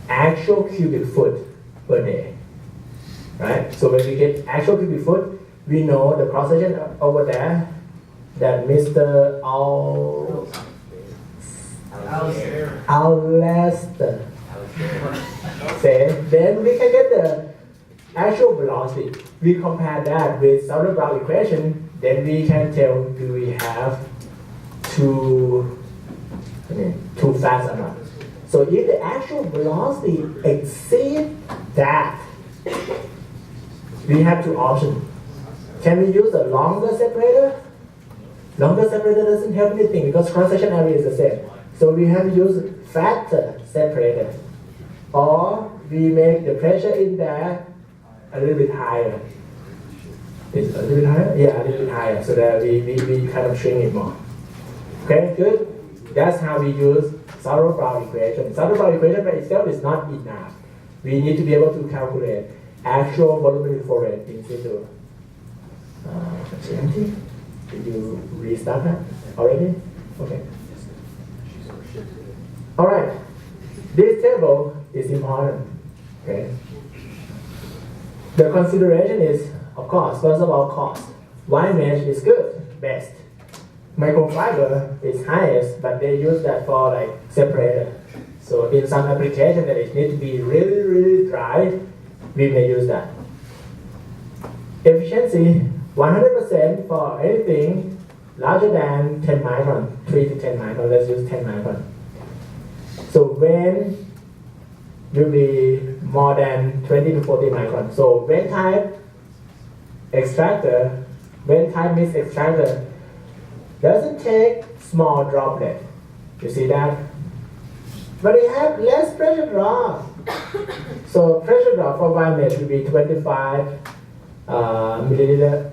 actual cubic foot per day, right? So when we get actual cubic foot, we know the cross section over there that Mr. Alester said, then we can get the actual velocity. We compare that with Sauerbrei equation, then we can tell do we have too fast or not. So if the actual velocity exceeds that, we have two options. Can we use a longer separator? Longer separator doesn't help anything because cross-section area is the same. So we have to use faster separator. Or we make the pressure in there a little bit higher. Is a little bit higher? Yeah, a little bit higher. So that we kind of shrink it more. Okay, good? That's how we use Sauerbrei equation. Sauerbrei equation by itself is not enough. We need to be able to calculate actual volumetric flow rate in situ. Did you restart that already? Okay. All right. This table is important. Okay. The consideration is, of course, first of all, cost. Wire mesh is good, best. Microfiber is highest, but they use that for like separator. So in some application that it needs to be really, really dry, we may use that. Efficiency, 100% for anything larger than 10 micron, 3 to 10 micron, let's use 10 micron. So when will be more than 20 to 40 micron. So when type extractor, when type mix extractor doesn't take small droplet. You see that? But it has less pressure drop. So pressure drop for wire mesh will be 25 millimeter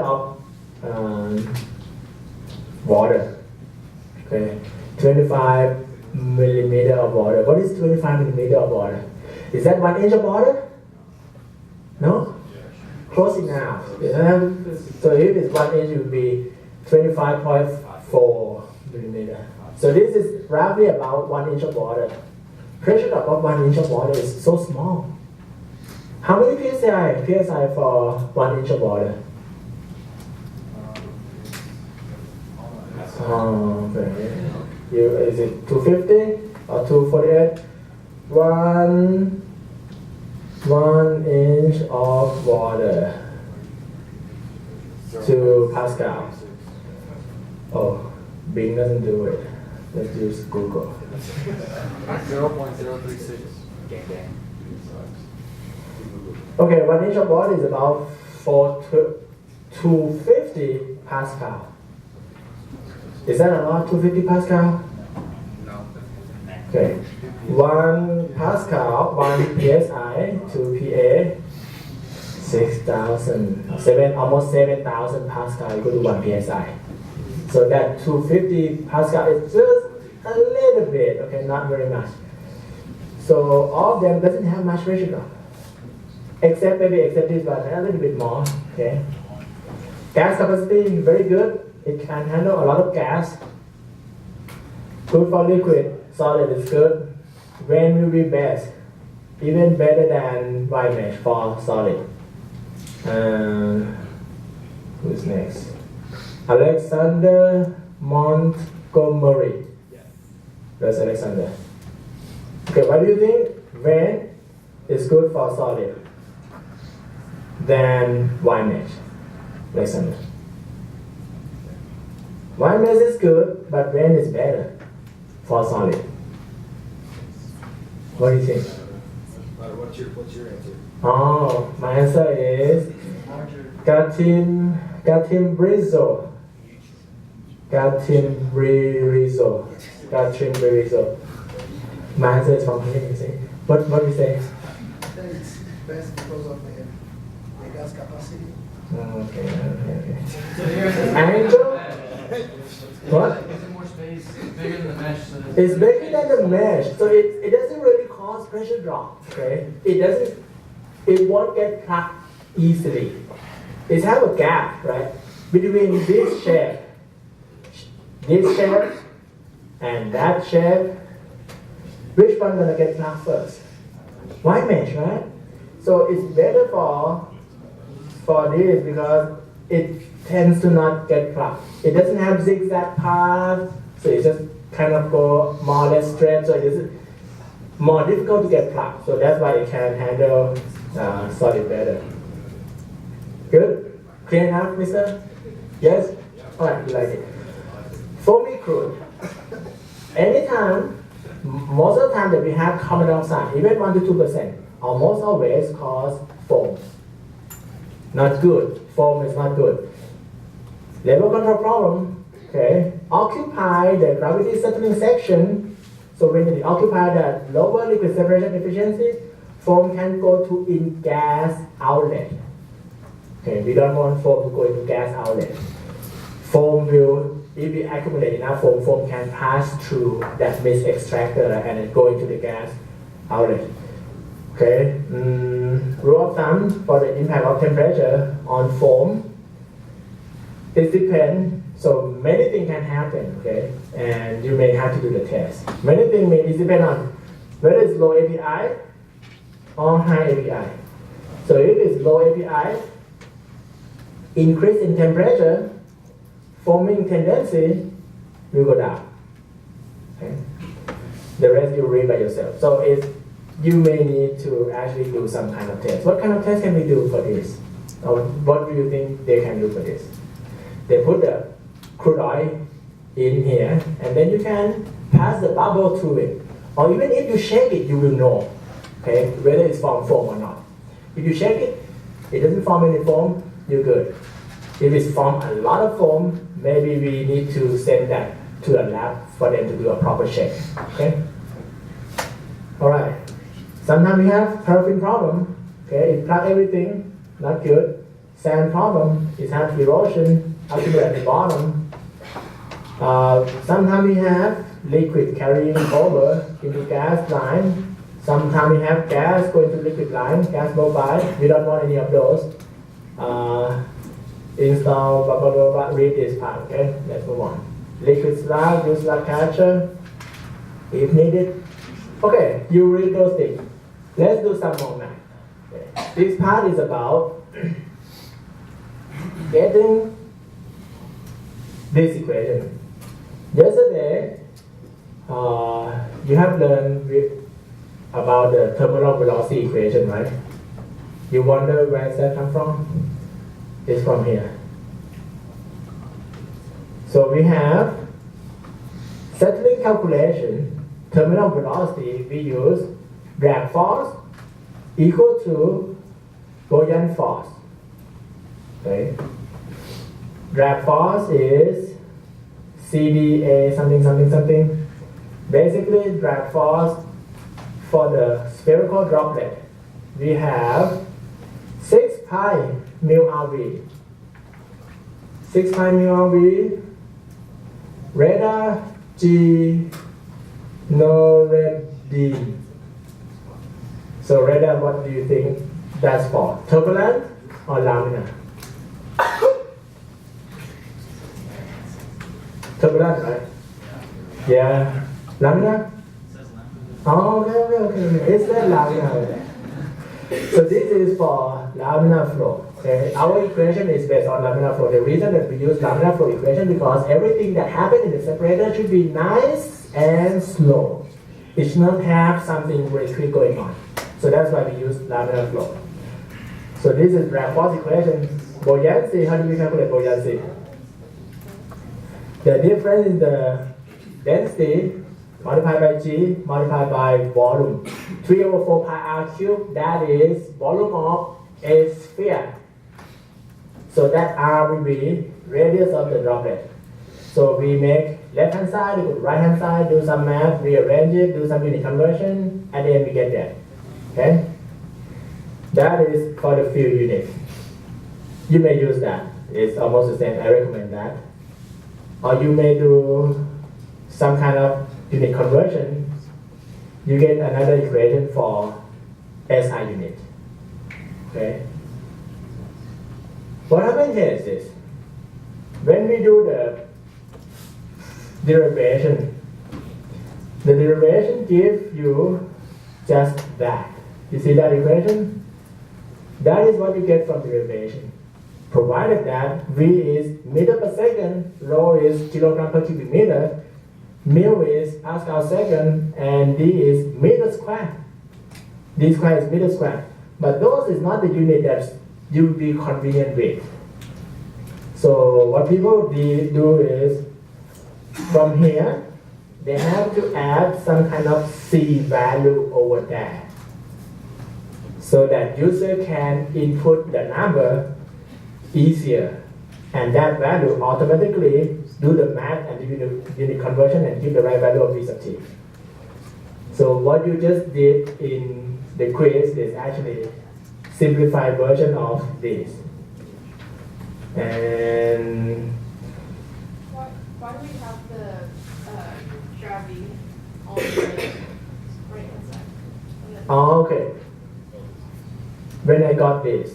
of water. Okay, 25 millimeter of water. What is 25 millimeter of water? Is that 1 inch of water? No? Close enough. So if it's 1 inch, it would be 25.4 millimeter. So this is roughly about 1 inch of water. Pressure drop of 1 inch of water is so small. How many PSI? PSI for 1 inch of water? Okay. Is it 250 or 248? 1 inch of water. 2 Pascal. Oh, Bing doesn't do it. Let's use Google. 0.036. Okay, 1 inch of water is about 250 Pascal. Is that a lot, 250 Pascal? No. Okay. 1 Pascal, 1 PSI, 2 PA, 6,000, almost 7,000 Pascal equal to 1 PSI. So that 250 Pascal is just a little bit, okay, not very much. So all of them doesn't have much pressure drop. Except this one, a little bit more, okay. Gas capacity, very good. It can handle a lot of gas. Good for liquid, solid is good. When will be best? Even better than wire mesh for solid. Who's next? Alexander Montgomery. That's Alexander. Okay, what do you think? When is good for solid than wire mesh? Alexander. Wire mesh is good, but when is better for solid? What do you think? What's your answer? Oh, my answer is Gattimbrizo. My answer is from here, you see. What do you say? It's best because of the gas capacity. Okay. So here's Angel? What? Is it more space? It's bigger than the mesh. So It's bigger than the mesh, so it doesn't really cause pressure drop. Okay, it won't get cut easily. It have a gap, right, between this shape, and that shape. Which one gonna get clogged first? White mesh, right? So it's better for this because it tends to not get clogged. It doesn't have zigzag path, so it just kind of go more or less straight. So it is more difficult to get clogged. So that's why it can handle solid better. Good? Clear enough, mister? Yes? Alright, you like it. Foamy crude. Anytime, most of the time that we have carbon dioxide, even 1 to 2%, almost always cause foam. Not good. Foam is not good. Level control problem, okay, occupy the gravity settling section. So when it occupy that lower liquid separation efficiency, foam can go to in gas outlet. Okay, we don't want foam to go into gas outlet. Foam will, if we accumulate enough foam can pass through that mist extractor and it go into the gas outlet. Okay, rule of thumb for the impact of temperature on foam, it depends. So many things can happen, okay, and you may have to do the test. Many things may depend on whether it's low API or high API. So if it's low API, increase in temperature, foaming tendency will go down. Okay? The rest you read by yourself. So you may need to actually do some kind of test. What kind of test can we do for this? Or what do you think they can do for this? They put the crude oil in here, and then you can pass the bubble through it. Or even if you shake it, you will know, okay, whether it's from foam or not. If you shake it, it doesn't form any foam, you're good. If it's from a lot of foam, maybe we need to send that to a lab for them to do a proper check. Okay? Alright. Sometimes we have paraffin problem. Okay, it plug everything, not good. Sand problem, it has erosion, accumulate at the bottom. Sometimes we have liquid carrying over into gas line. Sometimes we have gas going to liquid line, gas mobile. We don't want any of those. Install, blah, blah, blah, blah, read this part, okay? Let's move on. Liquid slug, use slug catcher, if needed. Okay, you read those things. Let's do some more math. Okay. This part is about getting this equation. Yesterday, you have learned about the terminal velocity equation, right? You wonder where does that come from? It's from here. So we have settling calculation, terminal velocity, we use drag force equal to buoyant force. Okay. Drag force is CDA something something something. Basically, drag force for the spherical droplet, we have 6 pi mu RV. 6 pi mu RV. Radar G, no red D. So radar, what do you think that's for? Turbulent or laminar? Turbulent, right? Yeah. Laminar? Oh, okay. It's that laminar. So this is for laminar flow. Okay? Our equation is based on laminar flow. The reason that we use laminar flow equation because everything that happens in the separator should be nice and slow. It should not have something very quick going on. So that's why we use laminar flow. So this is drag force equation. Buoyancy, how do we calculate buoyancy? The difference in the density multiplied by G multiplied by volume. 3/4 pi r cubed, that is volume of a sphere. So that r will be radius of the droplet. So we make left hand side equal to right hand side, do some math, rearrange it, do some unit conversion, and then we get that. Okay? That is for the field unit. You may use that. It's almost the same. I recommend that. Or you may do some kind of unit conversion. You get another equation for SI unit. Okay? What happens here is this. When we do the derivation, The derivation gives you just that. You see that equation? That is what you get from derivation. Provided that V is meter per second, rho is kilogram per cubic meter, mu is Pascal second, and D is meter square. D square is meter square. But those is not the unit that you will be convenient with. So what people do is, from here, they have to add some kind of C value over there, so that user can input the number easier, and that value automatically do the math and do the unit conversion and give the right value of V sub t. So what you just did in the quiz is actually simplified version of this. And why do we have the gravity on the right hand side? And then- okay. When I got this,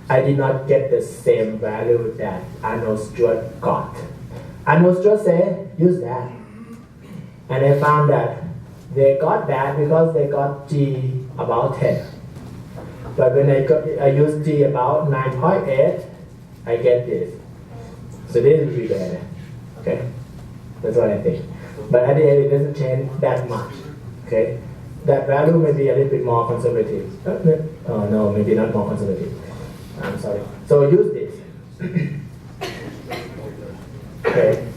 I did not get the same value that Arnold Stewart got. Arnold Stewart said, use that. And I found that they got that because they got G about 10. But when I used G about 9.8, I get this. So this is really better. Okay? That's what I think. But at the end, it doesn't change that much. Okay? That value may be a little bit more conservative. No, maybe not more conservative. I'm sorry. So use this. Okay.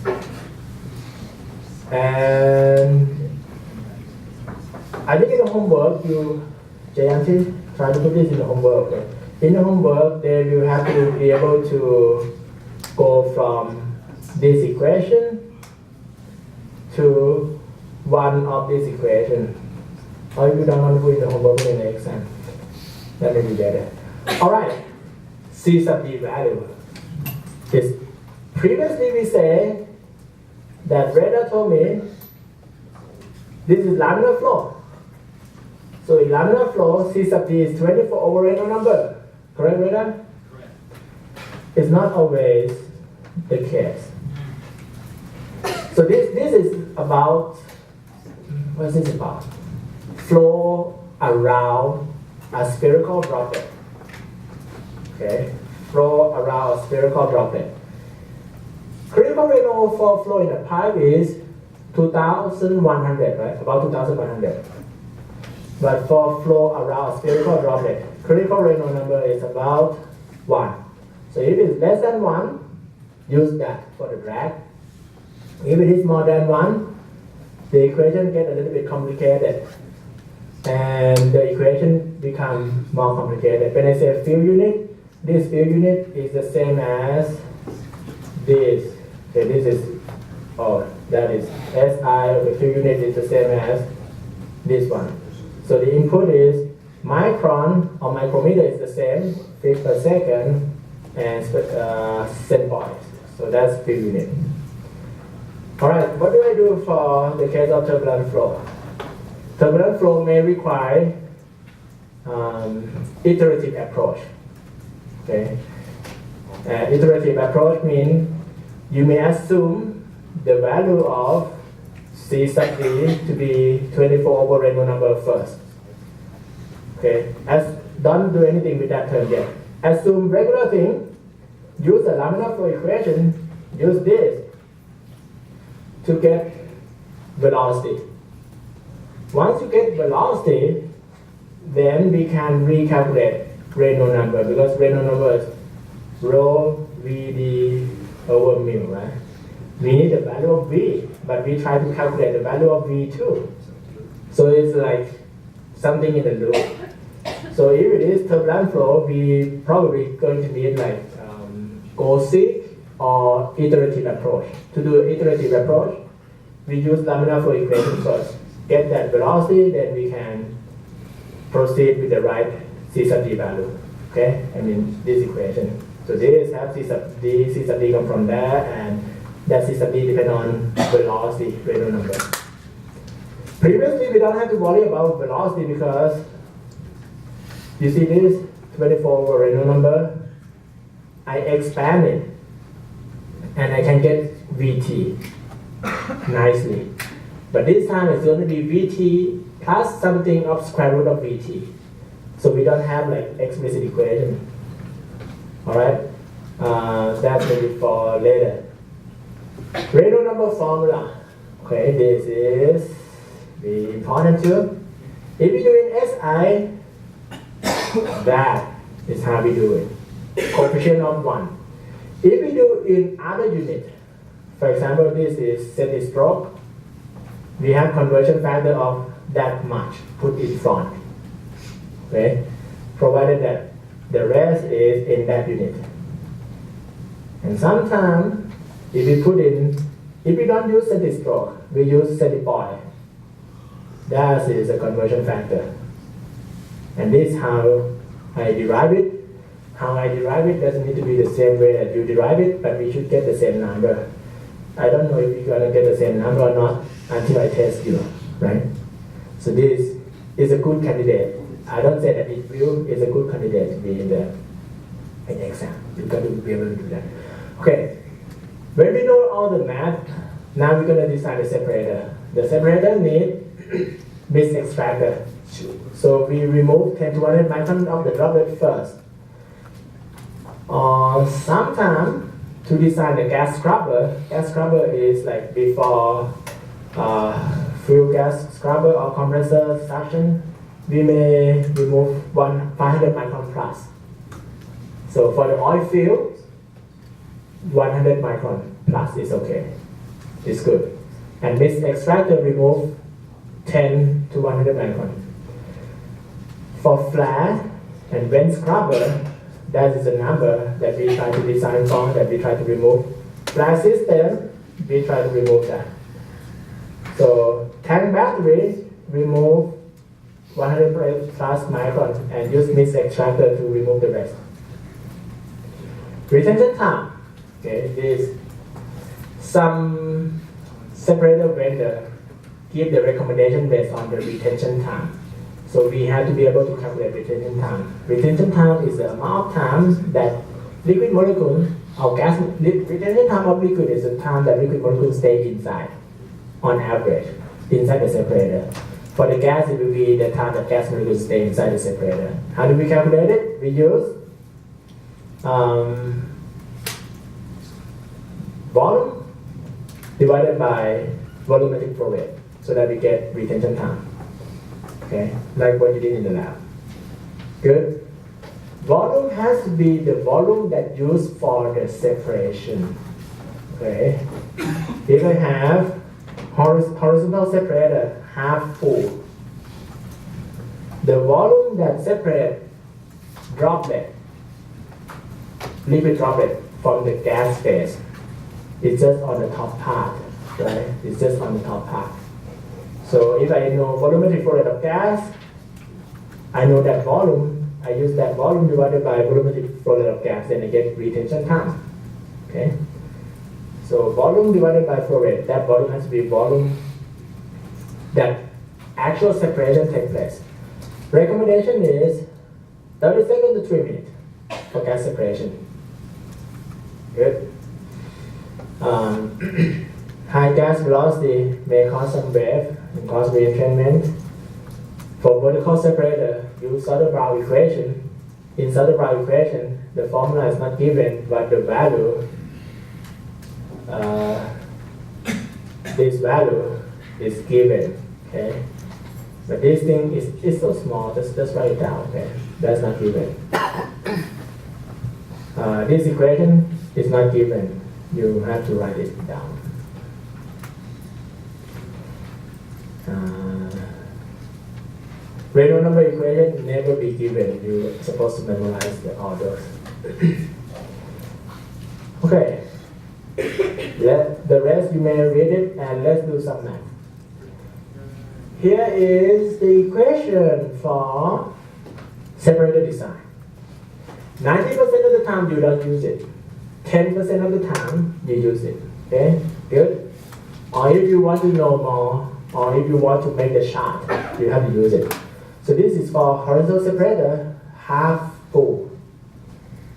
And I think in the homework, Jayanti, try to put this in the homework. Okay? In the homework, they will have to be able to go from this equation to one of this equation. Or if you don't want to put in the homework in the exam, that may be better. All right. C sub D value. This previously we say that Reda told me this is laminar flow. So in laminar flow, C sub D is 24 over Reynolds number. Correct, Reda? Correct. It's not always the case. So this is about, what is this about? Flow around a spherical droplet. Okay, flow around a spherical droplet. Critical Reynolds for flow in a pipe is 2,100, right? About 2,100. But for flow around a spherical droplet, critical Reynolds number is about 1. So if it's less than 1, use that for the drag. If it is more than 1, the equation gets a little bit complicated. And the equation becomes more complicated. When I say field unit, this field unit is the same as this. Okay, this is, that is SI, the field unit is the same as this one. So the input is micron or micrometer is the same, feet per second, and cent points. So that's field unit. All right, what do I do for the case of turbulent flow? Turbulent flow may require iterative approach. Okay, iterative approach means you may assume the value of C sub D to be 24 over Reynolds number first. Okay, don't do anything with that term yet. Assume regular thing. Use the laminar flow equation. Use this to get velocity. Once you get velocity, then we can recalculate Reynolds number, because Reynolds number is rho VD over mu, right? We need the value of V, but we try to calculate the value of V too. So it's like something in the loop. So if it is turbulent flow, we probably going to need like goal-seek or iterative approach. To do iterative approach, we use laminar flow equation first. Get that velocity, then we can proceed with the right C sub D value. Okay, I mean this equation. So this have C sub D come from there, and that C sub D depend on velocity, Reynolds number. Previously, we don't have to worry about velocity because you see this 24 over Reynolds number. I expand it, and I can get VT nicely. But this time it's going to be Vt plus something of square root of Vt. So we don't have like explicit equation. Alright? That's maybe for later. Reynolds number formula. Okay, this is be important too. If we do in SI, that is how we do it. Coefficient of 1. If we do in other unit, for example, this is steady stroke, we have conversion factor of that much put in front. Okay? Provided that the rest is in that unit. And sometimes, if we don't use steady stroke, we use steady boil. That is a conversion factor. And this is how I derive it. How I derive it doesn't need to be the same way that you derive it, but we should get the same number. I don't know if you're gonna get the same number or not until I test you, right? So this is a good candidate. I don't say that it will is a good candidate to be in the exam. You've got to be able to do that. Okay. When we know all the math, now we're gonna design the separator. The separator needs mixed extractor. So we remove 10 to 100 micron of the droplet first. Sometimes to design the gas scrubber is like before fuel gas scrubber or compressor suction, we may remove 500 micron plus. So for the oil field, 100 micron plus is okay. It's good. And mixed extractor remove 10 to 100 micron. For flat and vent scrubber, that is a number that we try to design for, that we try to remove. Flat system, we try to remove that. So tank battery, remove 100 plus micron and use mixed extractor to remove the rest. Retention time. Okay, this some separator vendor give the recommendation based on the retention time. So we have to be able to calculate retention time. Retention time is the amount of time that liquid molecule or gas, retention time of liquid is the time that liquid molecules stay inside, on average, inside the separator. For the gas, it will be the time that gas molecules stay inside the separator. How do we calculate it? We use volume divided by volumetric flow rate so that we get retention time. Okay, like what you did in the lab. Good. Volume has to be the volume that used for the separation. Okay. If I have horizontal separator half full, the volume that separates droplet, liquid droplet from the gas phase, is just on the top part, right? It's just on the top part. So if I know volumetric flow rate of gas, I know that volume, I use that volume divided by volumetric flow rate of gas, then I get retention time. Okay? So volume divided by flow rate, that volume has to be volume that actual separation takes place. Recommendation is 30 seconds to 3 minutes for gas separation. Good. High gas velocity may cause some wave and cause re-entrainment. For vertical separator, use Slenderness equation. In Slenderness equation, the formula is not given, but the value, this value is given. Okay, but this thing is so small. Just write it down. Okay, that's not given. This equation is not given. You have to write it down. Reynolds number equation never be given. You're supposed to memorize the orders. Okay. The rest you may read it and let's do some math. Here is the equation for separator design. 90% of the time you don't use it. 10% of the time you use it. Okay? Good? Or if you want to know more, or if you want to make the chart, you have to use it. So this is for horizontal separator, half full.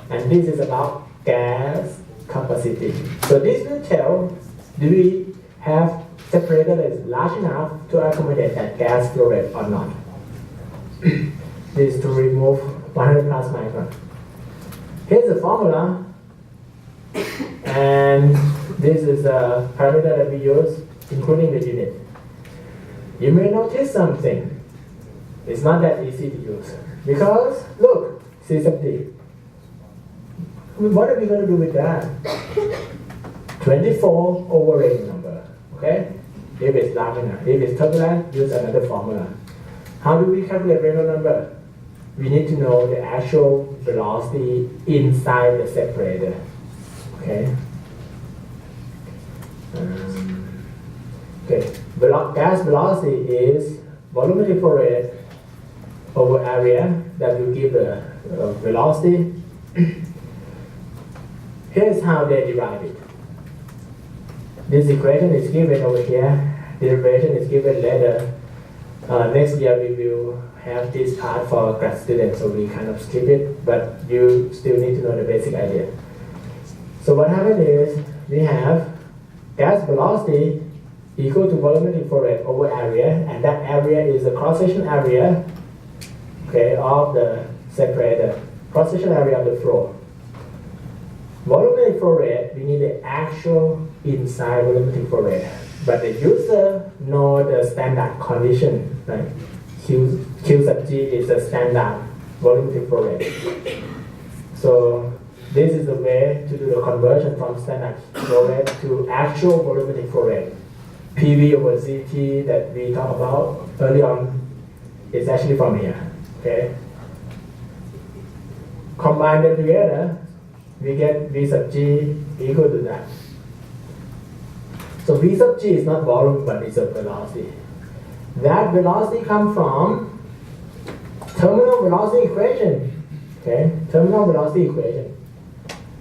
And this is about gas capacity. So this will tell, do we have separator that is large enough to accommodate that gas flow rate or not. This is to remove 100 plus micron. Here's the formula, and this is a parameter that we use, including the unit. You may notice something. It's not that easy to use because look, C70. What are we going to do with that? 24 over Reynolds number. Okay? If it's large enough, if it's turbulent, use another formula. How do we calculate Reynolds number? We need to know the actual velocity inside the separator. Okay? Okay. Gas velocity is volumetric flow rate over area that will give the velocity. Here's how they derive it. This equation is given over here. Derivation is given later. Next year we will have this part for grad students, so we kind of skip it, but you still need to know the basic idea. So what happens is we have gas velocity equal to volumetric flow rate over area, and that area is the cross-section area, okay, of the separator, cross-section area of the floor. Volumetric flow rate, we need the actual inside volumetric flow rate, but the user know the standard condition, right? Q sub G is the standard volumetric flow rate. So this is the way to do the conversion from standard flow rate to actual volumetric flow rate. PV over CT that we talked about early on is actually from here. Okay. Combine them together, we get V sub G equal to that. So V sub G is not volume, but it's a velocity. That velocity comes from terminal velocity equation. Okay, terminal velocity equation.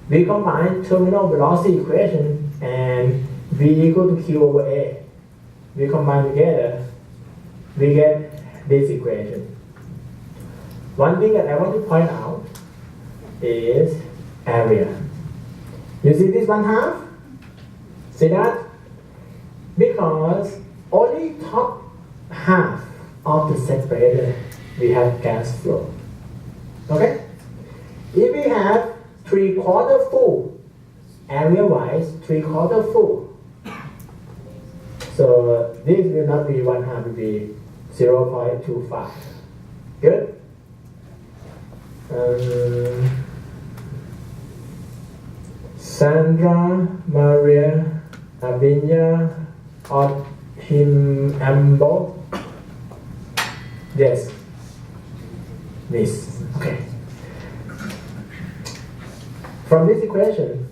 We combine terminal velocity equation and V equal to Q over A. We combine together, we get this equation. One thing that I want to point out is area. You see this 1/2? See that? Because only top half of the separator we have gas flow. Okay? If we have 3/4 full, area-wise 3/4 full. So this will not be 1/2, it will be 0.25. Good? Sandra, Maria, Avinya, or him, Ambo. Yes. This. Okay. From this equation,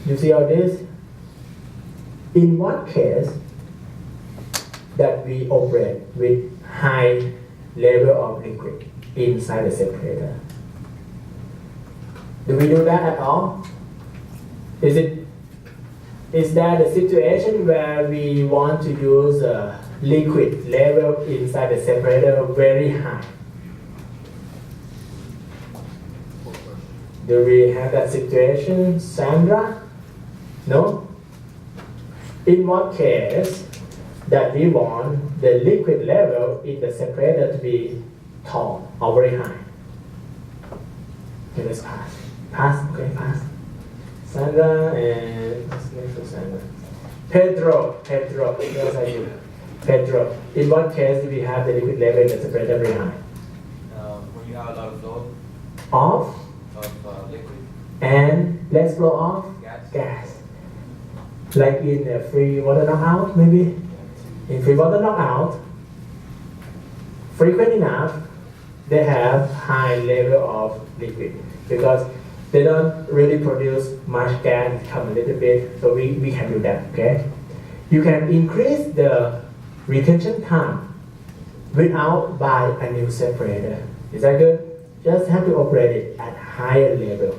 you see all this? In one case, that we operate with high level of liquid inside the separator. Do we do that at all? Is that a situation where we want to use a liquid level inside the separator very high? Do we have that situation, Sandra? No? In what case that we want the liquid level in the separator to be tall or very high? Okay, let's pass. Pass, okay, pass. Sandra and what's next to Sandra? Pedro, yes I do. Pedro, in what case do we have the liquid level in the separator very high? When you have a lot of flow Of of liquid and less flow of gas. Like in a free water knockout, maybe? In free water knockout, frequent enough, they have high level of liquid because they don't really produce much gas, it come a little bit, so we can do that, okay? You can increase the retention time without buy a new separator. Is that good? Just have to operate it at higher level.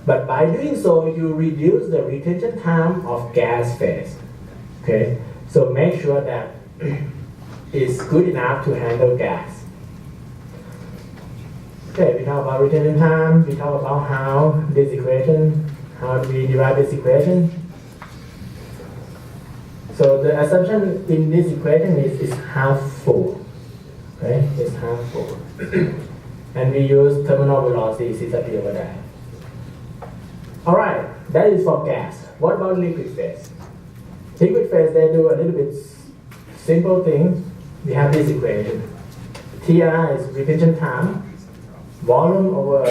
But by doing so, you reduce the retention time of gas phase. Okay? So make sure that it's good enough to handle gas. Okay, we talk about retention time, we talk about how do we derive this equation. So the assumption in this equation is it's half full. Okay, it's half full. And we use terminal velocity CP over there. Alright, that is for gas. What about liquid phase? Liquid phase, they do a little bit simple thing. We have this equation. TR is retention time, volume over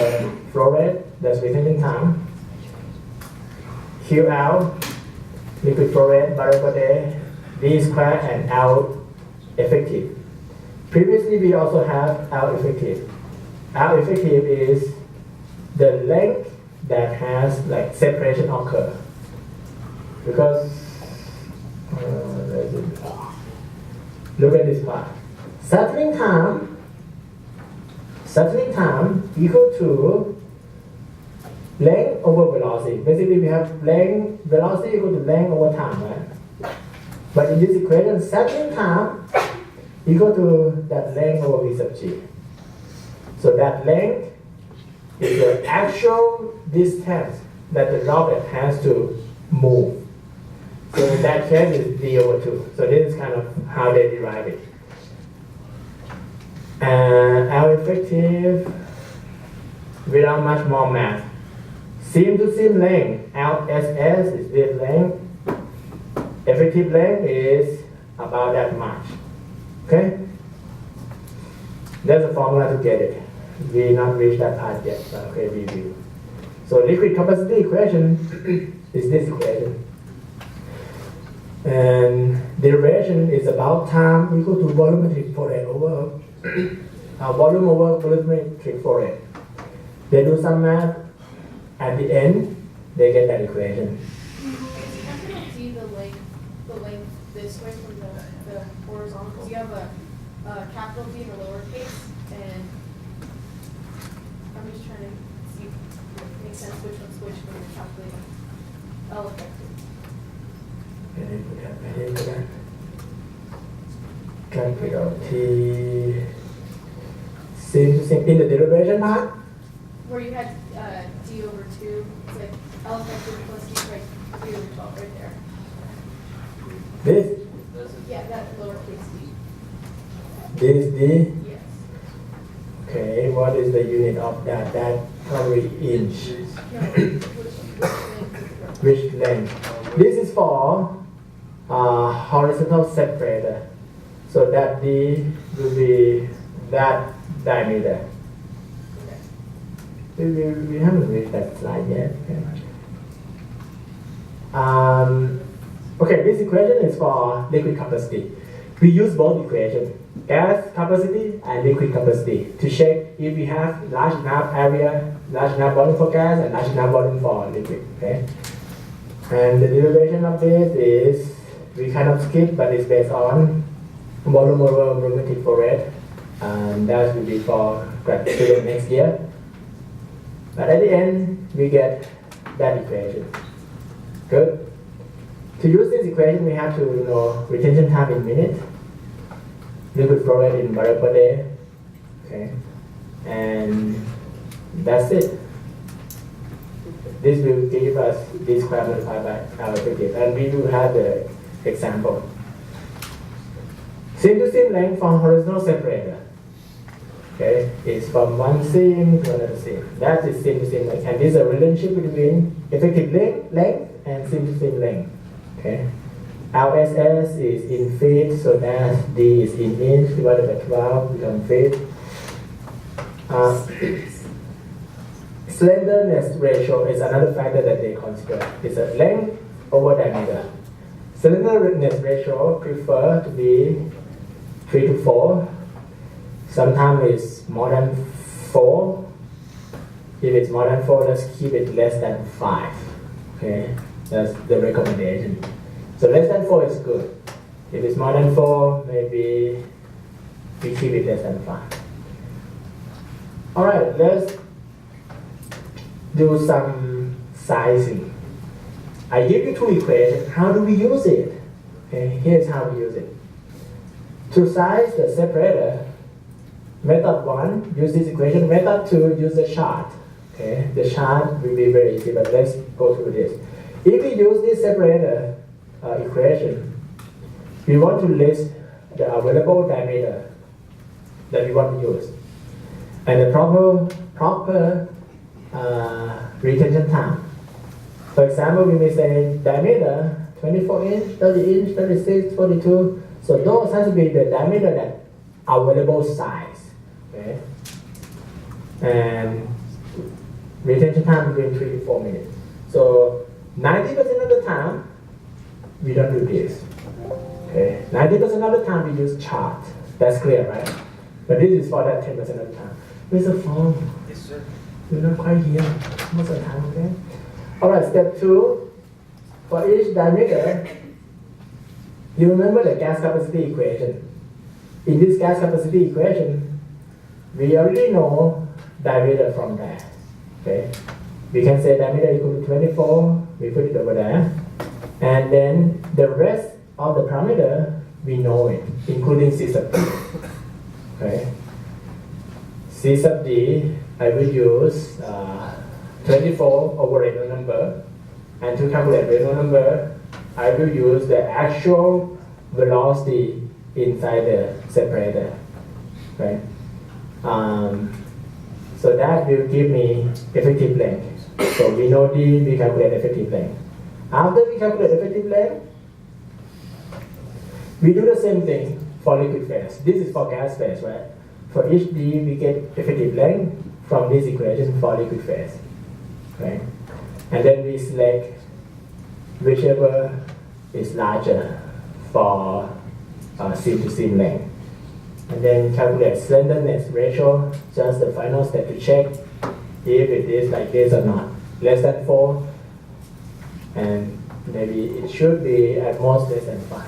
flow rate, that's retention time. QL, liquid flow rate, barrel per day, D square, and L effective. Previously, we also have L effective. L effective is the length that has like separation occur. Because, look at this part. Settling time equal to length over velocity. Basically, we have length, velocity equal to length over time, right? But in this equation, settling time equal to that length over v sub g. So that length is the actual distance that the droplet has to move. So in that case, it's d over 2. So this is kind of how they derive it. L effective, without much more math. Seam to seam length, LSS is this length. Effective length is about that much. Okay? There's a formula to get it. We not reached that part yet, but okay, we will. So liquid capacity equation is this equation. And derivation is about time equal to volumetric flow rate over volume over volumetric flow rate. They do some math. At the end, they get that equation. I cannot see the length this way from the horizontal, because you have a capital D and a lowercase, and I'm just trying to see if it makes sense which one's which when you're calculating L effective. Capital T. Same in the derivation part. Where you had D over 2, it's like L effective plus D right 3 over 12 right there. This, Yeah, that lowercase d. this D. Yes. Okay, what is the unit of that? That probably inch. No, which Which length? This is for horizontal separator. So that D will be that diameter. We haven't reached that slide yet. Okay, this equation is for liquid capacity. We use both equations, gas capacity and liquid capacity, to check if we have large enough area, large enough volume for gas and large enough volume for liquid. Okay? And the derivation of this is, we kind of skip, but it's based on volume over volumetric flow rate, and that will be for grad student next year. But at the end, we get that equation. Good. To use this equation, we have to know retention time in minutes, liquid flow rate in barrel per day. Okay, and that's it. This will give us D square multiplied by L effective, and we will have the example. Seam to seam length for horizontal separator. Okay, it's from one seam to another seam. That is seam to seam length, and this is a relationship between effective length and seam to seam length. Okay, LSS is in feet, so that D is in inch divided by 12 become feet. Slenderness ratio is another factor that they consider. It's a length over diameter. Slenderness ratio prefer to be 3 to 4. Sometimes it's more than 4. If it's more than 4, let's keep it less than 5. Okay, that's the recommendation. So less than 4 is good. If it's more than 4, maybe we keep it less than 5. All right, let's do some sizing. I give you two equations. How do we use it? Okay, here's how we use it. To size the separator, method 1, use this equation. Method 2, use the chart. Okay, the chart will be very easy, but let's go through this. If we use this separator equation, we want to list the available diameter that we want to use and the proper retention time. For example, we may say diameter 24 inch, 30 inch, 36, 42. So those has to be the diameter that available size. Okay? And retention time between 3 to 4 minutes. So 90% of the time, we don't do this. Okay? 90% of the time we use chart. That's clear, right? But this is for that 10% of the time. Where's the phone? Yes, sir. You're not quite here most of the time, okay? Alright, step 2. For each diameter, you remember the gas capacity equation. In this gas capacity equation, we already know diameter from there. Okay? We can say diameter equal to 24, we put it over there. And then the rest of the parameter, we know it, including C sub D. Okay? C sub D, I will use 24 over Reynolds number. And to calculate Reynolds number, I will use the actual velocity inside the separator. Right? So that will give me effective length. So we know D, we calculate effective length. After we calculate effective length, we do the same thing for liquid phase. This is for gas phase, right? For each D, we get effective length from this equation for liquid phase. Right? And then we select whichever is larger for seam to seam length. And then calculate slenderness ratio, just the final step to check if it is like this or not. Less than 4, and maybe it should be at most less than 5.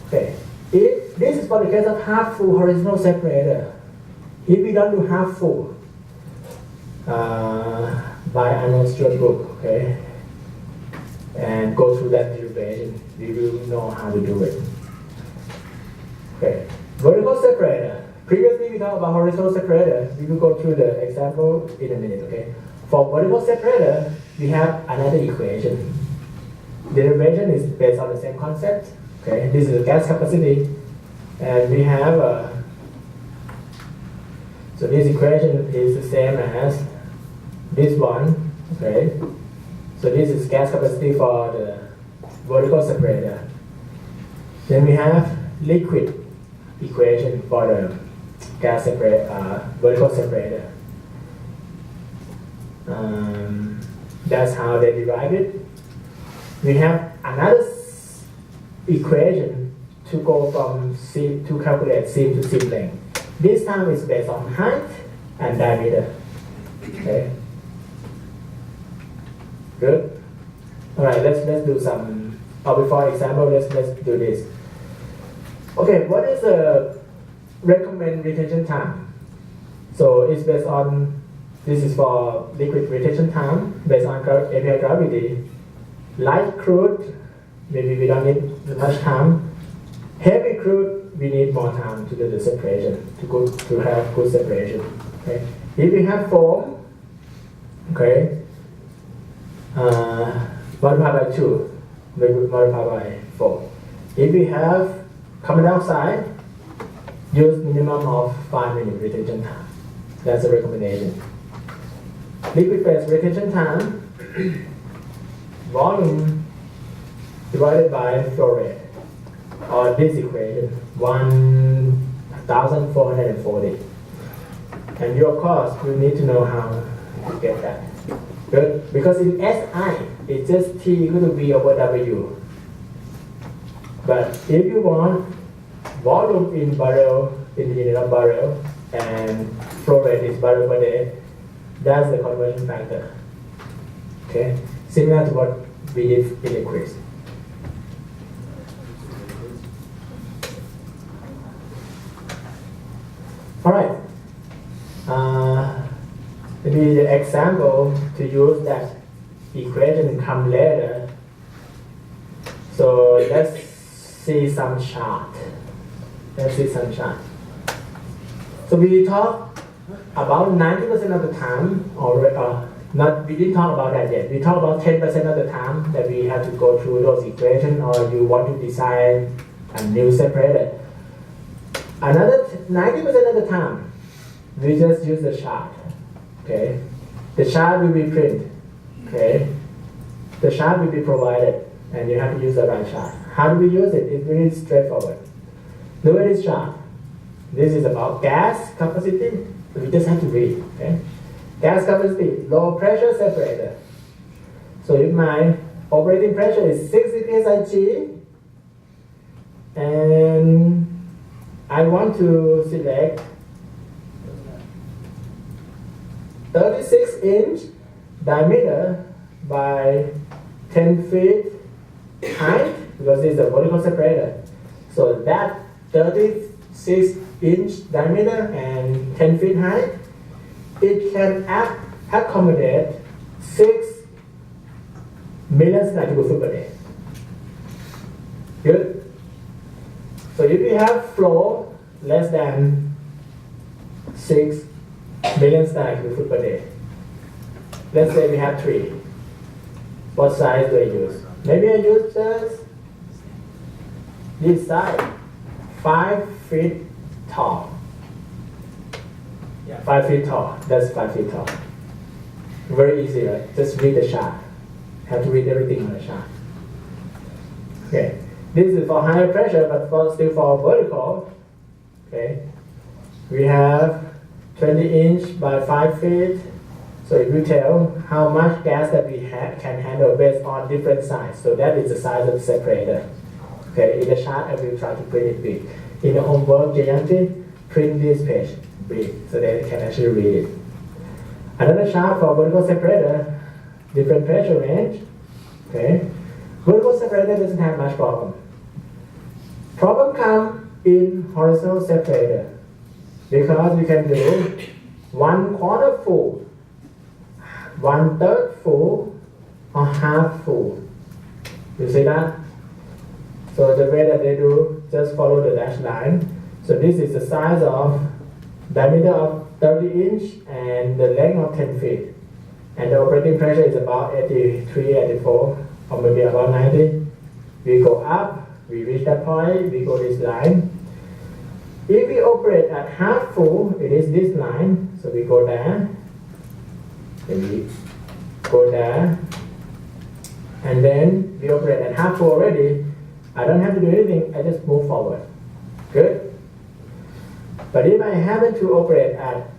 Okay, if this is for the case of half full horizontal separator. If we don't do half full, by Arnold Stewart book, okay, and go through that derivation, we will know how to do it. Okay, vertical separator. Previously we talked about horizontal separator. We will go through the example in a minute, okay? For vertical separator, we have another equation. Derivation is based on the same concept, okay? This is the gas capacity, and we have so this equation is the same as this one, okay? So this is gas capacity for the vertical separator. Then we have liquid equation for the gas separator, vertical separator. That's how they derive it. We have another equation to go from seam to calculate seam to seam length. This time is based on height and diameter. Okay. Good. All right. Let's do some. Before example, let's do this. Okay. What is the recommended retention time? So it's based on. This is for liquid retention time based on API gravity. Light crude, maybe we don't need much time. Heavy crude, we need more time to do the separation, to have good separation. Okay. If we have foam, okay, multiply by 2, maybe multiply by 4. If we have carbon dioxide, use minimum of 5 minutes retention time. That's a recommendation. Liquid phase retention time, volume divided by flow rate, or this equation, 1,440. And you of course will need to know how to get that. Good? Because in SI, it's just T equal to V over W. But if you want volume in barrel, in the unit of barrel, and flow rate is barrel per day, that's the conversion factor. Okay? Similar to what we did in the quiz. Alright. Maybe the example to use that equation come later. So let's see some chart. So we talk about 90% of the time, or Not, we didn't talk about that yet. We talked about 10% of the time that we have to go through those equations, or you want to design a new separator. Another 90% of the time, we just use the chart. Okay, the chart will be printed. Okay, the chart will be provided, and you have to use the right chart. How do we use it? It's really straightforward. Look at this chart. This is about gas capacity. We just have to read. Okay, gas capacity, low pressure separator. So if my operating pressure is 60 psi, and I want to select 36-inch diameter by 10 feet height, because this is a vertical separator. So that 36-inch diameter and 10 feet height, it can accommodate 6 million standard cubic foot per day. Good? So if you have flow less than 6 million standard cubic foot per day, let's say we have 3. What size do I use? Maybe I use just this size, 5 feet tall. Yeah, 5 feet tall. That's 5 feet tall. Very easy, right? Just read the chart. Have to read everything on the chart. Okay. This is for higher pressure, but still for vertical. Okay. We have 20 inch by 5 feet. So it will tell how much gas that we can handle based on different size. So that is the size of the separator. Okay, in the chart I will try to print it big. In the homework, Jayanti, print this page big so that you can actually read it. Another chart for vertical separator, different pressure range. Okay, vertical separator doesn't have much problem. Problem comes in horizontal separator because we can do 1/4 full, 1/3 full, or half full. You see that? So the way that they do, just follow the dashed line. So this is the size of diameter of 30 inch and the length of 10 feet. And the operating pressure is about 83, 84, or maybe about 90. We go up, we reach that point, we go this line. If we operate at half full, it is this line. So we go there, then we go there, and then we operate at half full already. I don't have to do anything, I just move forward. Good? But if I happen to operate at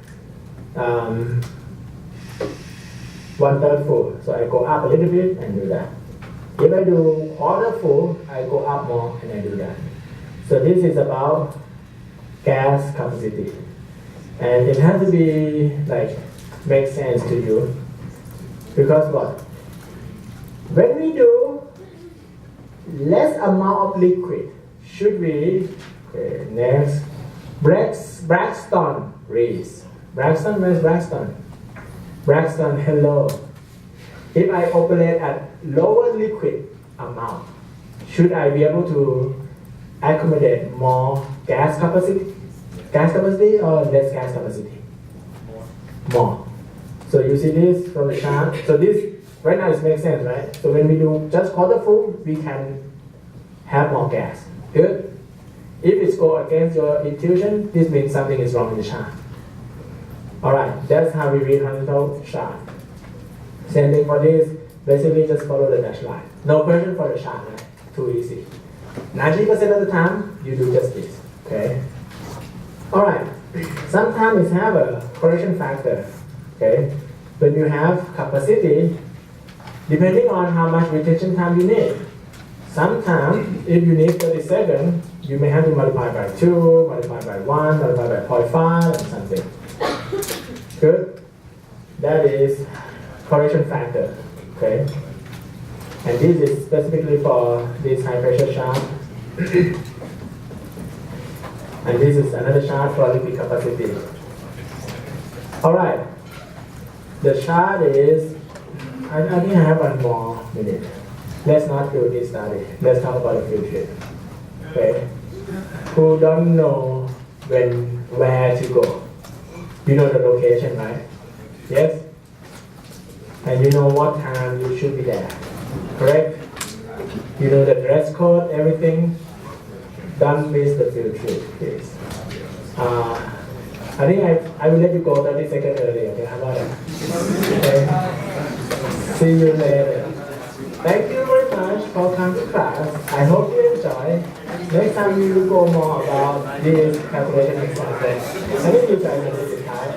1/3 full, so I go up a little bit and do that. If I do 1/4 full, I go up more and I do that. So this is about gas capacity. And it has to be like, make sense to you. Because what? When we do less amount of liquid, should we, okay, next, Braxton raise. Braxton, where's Braxton? Braxton, hello. If I operate at lower liquid amount, should I be able to accommodate more gas capacity? Gas capacity or less gas capacity? More. So you see this from the chart. So this, right now it makes sense, right? So when we do just 1/4 full, we can have more gas. Good? If it's go against your intuition, this means something is wrong in the chart. Alright, that's how we read horizontal chart. Same thing for this, basically just follow the dashed line. No question for the chart, right? Too easy. 90% of the time, you do just this, okay? Alright, sometimes it have a correction factor, okay? When you have capacity, depending on how much retention time you need. Sometimes, if you need 30 seconds, you may have to multiply by 2, multiply by 1, multiply by 0.5, and something. Good? That is correction factor, okay? And this is specifically for this high pressure shaft. And this is another chart for liquid capacity. Alright, the chart is, I think I have one more minute. Let's not do this study. Let's talk about the future. Okay? Who don't know where to go? You know the location, right? Yes? and you know what time you should be there, correct? You know the dress code, everything. Don't miss the field trip, please. I think I will let you go 30 seconds early, okay? How about that? Okay. See you later. Thank you very much for coming to class. I hope you enjoy. Next time we will go more about this calculation exercise. I think you guys will visit time.